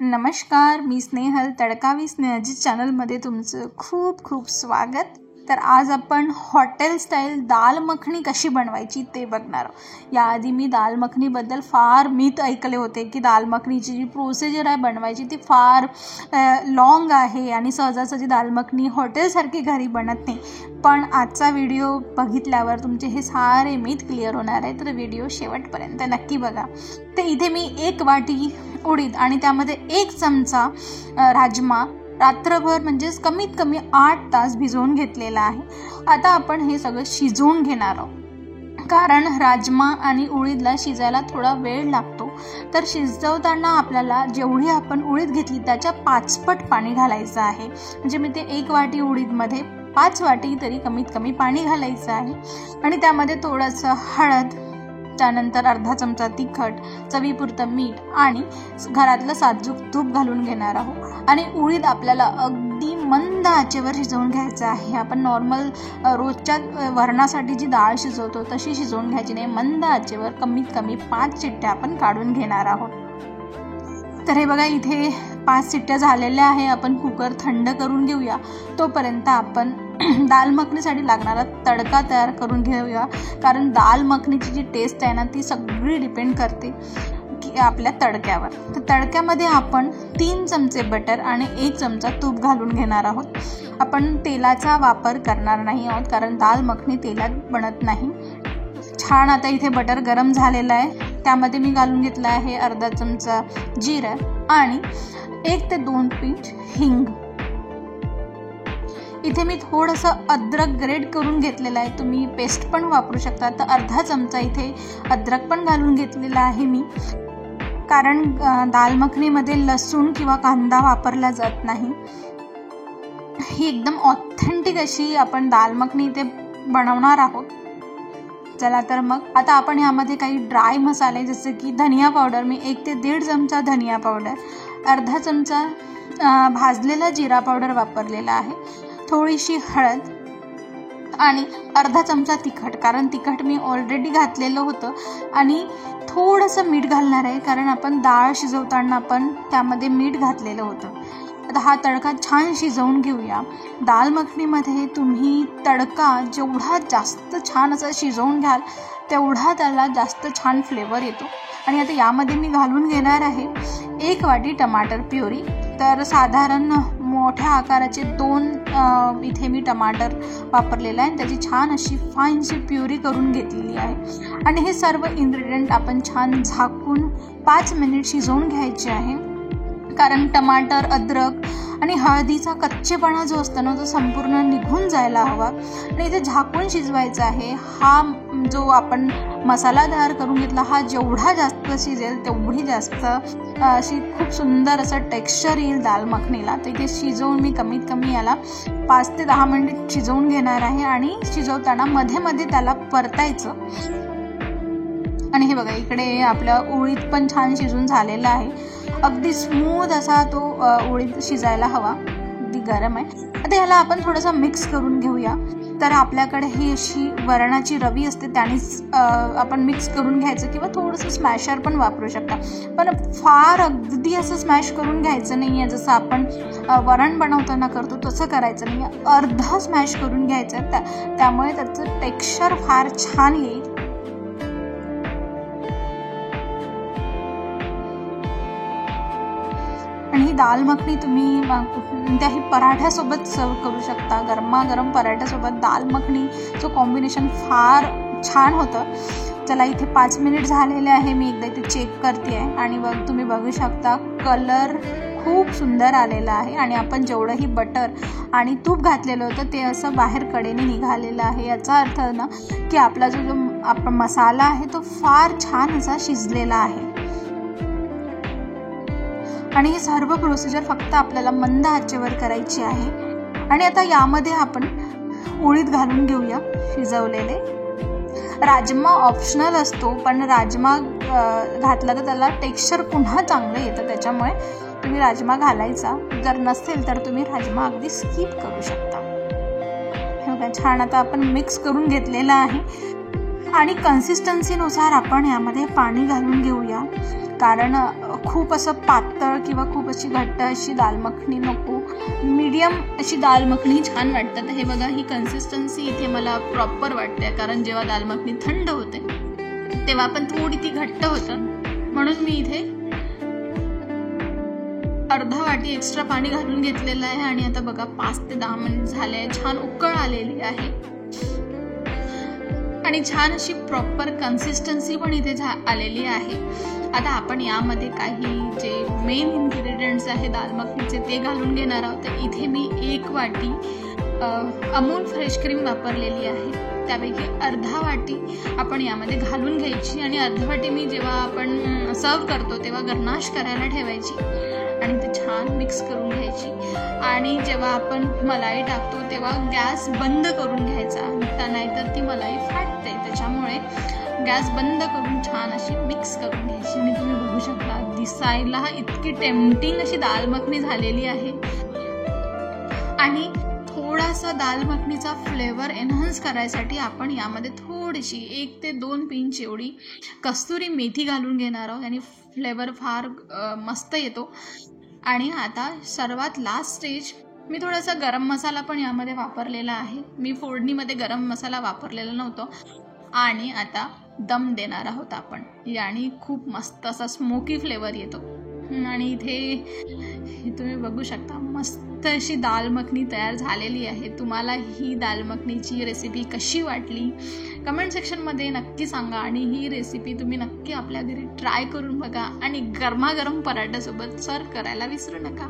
नमस्कार, मी स्नेहल. तडका विथ स्नेहलजी चॅनलमध्ये तुमचं खूप खूप स्वागत. तर आज आपण हॉटेल स्टाईल दाल मखनी कशी बनवायची ते बघणार आहोत. याआधी मी दाल मखनीबद्दल फार मिथ ऐकले होते की दाल मखनीची जी प्रोसिजर आहे बनवायची ती फार लॉंग आहे आणि सहजासहजी दाल मखनी हॉटेलसारखी घरी बनत नाही. पण आजचा व्हिडिओ बघितल्यावर तुमचे हे सारे मिथ क्लिअर होणार आहे. तर व्हिडिओ शेवटपर्यंत नक्की बघा. तर इथे मी 1 वाटी उडीद आणि त्यामध्ये 1 चमचा राजमा रात्रभर म्हणजेच कमीत कमी 8 तास भिजवून घेतलेला आहे. आता आपण हे सगळं शिजवून घेणार आहोत कारण राजमा आणि उडीदला शिजायला थोडा वेळ लागतो. तर शिजवताना आपल्याला जेवढी आपण उडीद घेतली त्याच्या 5 पट पाणी घालायचं आहे. म्हणजे मी ते 1 वाटी उडीदमध्ये 5 वाटी तरी कमीत कमी पाणी घालायचं आहे. आणि त्यामध्ये थोडंसं हळद, त्यानंतर अर्धा चमचा तिखट, चवीपुरतं मीठ आणि घरातलं साजूक तूप घालून घेणार आहोत. आणि उडीद आपल्याला अगदी मंद आचेवर शिजवून घ्यायचं आहे. आपण नॉर्मल रोजच्या वरणासाठी जी डाळ शिजवतो तशी शिजवून घ्यायची नाही. मंद आचेवर कमीत कमी 5 शिट्ट्या आपण काढून घेणार आहोत. तर हे बघा, इथे 5 शिट्ट्या झालेल्या आहे. आपण कुकर थंड करून घेऊया. तोपर्यंत आपण दाल मखनीसाठी लागणारा तडका तयार करून घेऊया. कारण दाल मखनीची जी टेस्ट आहे ना ती सगळी डिपेंड करते की आपल्या तडक्यावर. तर तडक्यामध्ये आपण 3 चमचे बटर आणि 1 चमचा तूप घालून घेणार आहोत. आपण तेलाचा वापर करणार नाही आहोत कारण दाल मखनी तेलात बनत नाही. छान आता इथे बटर गरम झालेलं आहे. त्यामध्ये मी घालून घेतला आहे अर्धा चमचा जिरं आणि 1 ते 2 पिंच हिंग. इथे मी थोडंसं अद्रक ग्रेट करून घेतलेलं आहे. तुम्ही पेस्ट पण वापरू शकता. तर अर्धा चमचा इथे अद्रक पण घालून घेतलेला आहे मी. कारण दाल मखनीमध्ये लसूण किंवा कांदा वापरला जात नाही. ही एकदम ऑथेंटिक अशी आपण दाल मखनी इथे बनवणार आहोत. चला तर मग आता आपण यामध्ये काही ड्राय मसाले जसे की धनिया पावडर, मी 1 ते 1.5 चमचा धनिया पावडर, अर्धा चमचा भाजलेला जिरा पावडर वापरलेला आहे, थोडीशी हळद आणि अर्धा चमचा तिखट. कारण तिखट मी ऑलरेडी घातलेलं होतं. आणि थोडंसं मीठ घालणार आहे कारण आपण डाळ शिजवताना आपण त्यामध्ये मीठ घातलेलं होतं. आता हा तडका छान शिजवून घेऊया. दाल मखनीमध्ये तुम्ही तडका जेवढा जास्त छान असा शिजवून घ्याल तेवढा त्याला जास्त छान फ्लेवर येतो. आणि आता यामध्ये मी घालून घेणार आहे 1 वाटी टमाटर प्युरी. तर साधारण मोठ्या आकाराचे 2 इथे मी टमाटर वापरलेलं आहे. त्याची छान अशी फाईनशी प्युरी करून घेतलेली आहे. आणि हे सर्व इन्ग्रेडियंट आपण छान झाकून 5 मिनिट शिजवून घ्यायचे आहे. कारण टमाटर, अद्रक आणि हळदीचा कच्चेपणा जो असतो ना तो संपूर्ण निघून जायला हवा. आणि इथे झाकून शिजवायचा आहे. हा जो आपण मसाला तयार करून घेतला हा जेवढा जास्त शिजेल तेवढी जास्त अशी खूप सुंदर असं टेक्स्चर येईल दाल मखनीला. तर इथे शिजवून मी कमीत कमी याला 5 ते 10 मिनिट शिजवून घेणार आहे. आणि शिजवताना मध्ये मध्ये त्याला परतायचं. आणि हे बघा, इकडे आपलं उडीद पण छान शिजून झालेला आहे. अगदी स्मूथ असा तो उडीद शिजायला हवा. अगदी गरम आहे. आता ह्याला आपण थोडंसं मिक्स करून घेऊया. तर आपल्याकडे ही अशी वरणाची रवी असते त्यानेच आपण मिक्स करून घ्यायचं किंवा थोडंसं स्मॅशर पण वापरू शकता. पण फार अगदी असं स्मॅश करून घ्यायचं नाही आहे. जसं आपण वरण बनवताना करतो तसं करायचं नाही आहे. अर्धा स्मॅश करून घ्यायचं. त्यामुळे त्याचं टेक्स्चर फार छान येईल. आणि ही दाल मखनी तुम्ही कोणत्याही पराठ्यासोबत सर्व करू शकता. गरमागरम पराठ्यासोबत दाल मखनीचं कॉम्बिनेशन फार छान होतं. चला, इथे 5 मिनिट झालेले आहे. मी एकदा इथे चेक करते आहे आणि तुम्ही बघू शकता कलर खूप सुंदर आलेला आहे. आणि आपण जेवढंही बटर आणि तूप घातलेलं होतं ते असं बाहेर कडेने निघालेलं आहे. याचा अर्थ ना की आपला जो आपण मसाला आहे तो फार छान असा शिजलेला आहे. आणि ही सर्व प्रोसिजर फक्त आपल्याला मंद आचेवर करायची आहे. आणि आता यामध्ये आपण उडीद घालून घेऊया शिजवलेले. राजमा ऑप्शनल असतो पण राजमा घातला तर त्याला टेक्स्चर पुन्हा चांगलं येतं. त्याच्यामुळे तुम्ही राजमा घालायचा. जर नसेल तर तुम्ही राजमा अगदी स्किप करू शकता. छान आता आपण मिक्स करून घेतलेलं आहे. आणि कन्सिस्टन्सीनुसार आपण यामध्ये पाणी घालून घेऊया. कारण खूप असं पातळ किंवा खूप अशी घट्ट अशी दाल मखनी नको, मीडियम अशी दाल मखनी छान वाटतात. हे बघा, ही कन्सिस्टन्सी इथे मला प्रॉपर वाटते, कारण जेव्हा दाल मखनी थंड होते तेव्हा पण थोडी ती घट्ट होतं. म्हणून मी इथे अर्धा वाटी एक्स्ट्रा पाणी घालून घेतलेलं आहे. आणि आता बघा 5 ते 10 मिनिट झाले आहे, छान उकळ आलेली आहे आणि छान अशी प्रॉपर कन्सिस्टन्सी पण इथे आलेली आहे. आता आपण यामध्ये काही जे मेन इन्ग्रेडियंट्स आहे दाल मखनीचे ते घालून घेणार आहोत. तर इथे मी 1 वाटी अमूल फ्रेश क्रीम वापरलेली आहे. त्यापैकी अर्धा वाटी आपण यामध्ये घालून घ्यायची आणि अर्धा वाटी मी जेव्हा आपण सर्व करतो तेव्हा गरनाश करायला ठेवायची आणि ते छान मिक्स करून घ्यायची. आणि जेव्हा आपण मलाई टाकतो तेव्हा गॅस बंद करून घ्यायचा, नाहीतर ती मलाई फाटते. त्याच्यामुळे गॅस बंद करून छान अशी मिक्स करून घ्यायची. आणि तुम्ही बघू शकता, दिसायला इतकी टेम्पटिंग अशी दाल मखनी झालेली आहे. आणि थोडासा दाल मखनीचा फ्लेवर एनहान्स करायसाठी आपण यामध्ये थोडीशी 1 ते 2 पिंच एवढी कस्तुरी मेथी घालून घेणार आहोत आणि फ्लेवर फार मस्त येतो. आणि आता सर्वात लास्ट स्टेज, मी थोडासा गरम मसाला पण यामध्ये वापरलेला आहे. मी फोडणीमध्ये गरम मसाला वापरलेला नव्हता. आणि आता दम देणार आहोत आपण, याने खूप मस्त असा स्मोकी फ्लेवर येतो. आणि इथे तुम्ही बघू शकता, मस्त अशी दाल मखनी तयार झालेली आहे. तुम्हाला ही दाल मखनीची रेसिपी कशी वाटली कमेंट सेक्शनमध्ये नक्की सांगा. आणि ही रेसिपी तुम्ही नक्की आपल्या घरी ट्राय करून बघा आणि गरमागरम पराठ्यासोबत सर्व करायला विसरू नका.